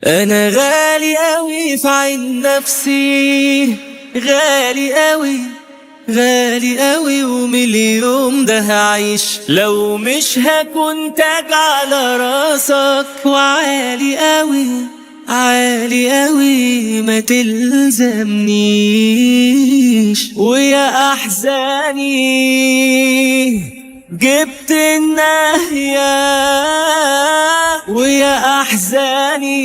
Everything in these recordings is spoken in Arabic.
انا غالي قوي في عين نفسي، غالي قوي غالي قوي، ومن اليوم ده هعيش لو مش هكون تاج على راسك، وعالي قوي عالي قوي ما تلزمنيش. ويا احزاني جبت النهيه، ويا احزاني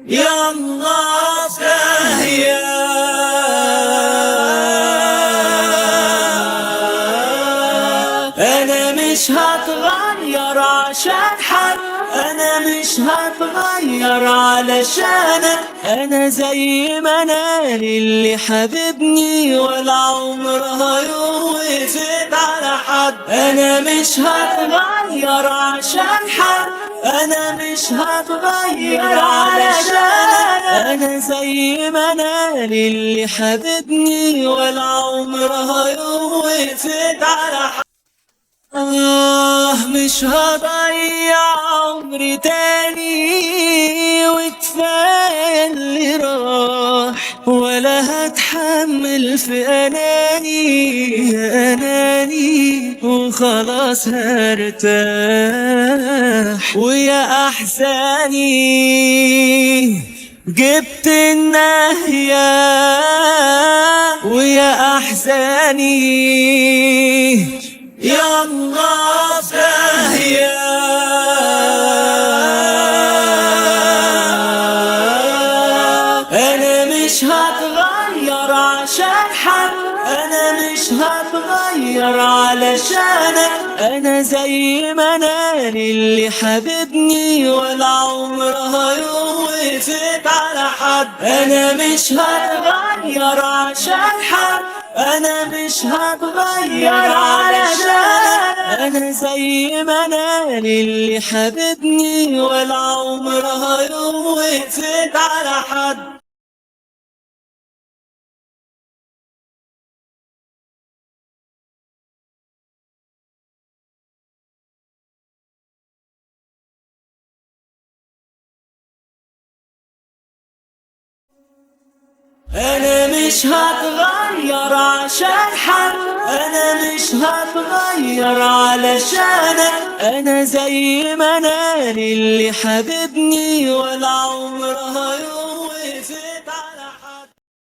يلا داهيه. انا مش هتغير عشان حد، انا مش هتغير علشانك، انا زي ما انا للي حبيبني ولا عمرها يوم وقفت على حد. انا مش هتغير عشان حد، انا مش هتغير علشانك، انا زي ما انا للي حبيبني ولا عمرها يوم وقفت على حد. مش هضيع عمري تاني، وكفاية اللي راح، ولا هتحمل في أناني وخلاص هرتاح. ويا أحزاني جبت النهيه، ويا أحزاني يلا داهية. أنا مش هتغير عشان حد، أنا مش هتغير علشانك، أنا زي ما أنا للي حبيبني ولا عمرها يوم وقفت على حد. أنا مش هتغير عشان حد، أنا مش هتغير علشانك، أنا زي ما أنا للي حبيبني ولا عمرها يوم وقفت على حد. أنا مش هتغير عشان حد، أنا مش هتغير علشانك، أنا زي ما أنا للي حبيبني ولا عمرها يوم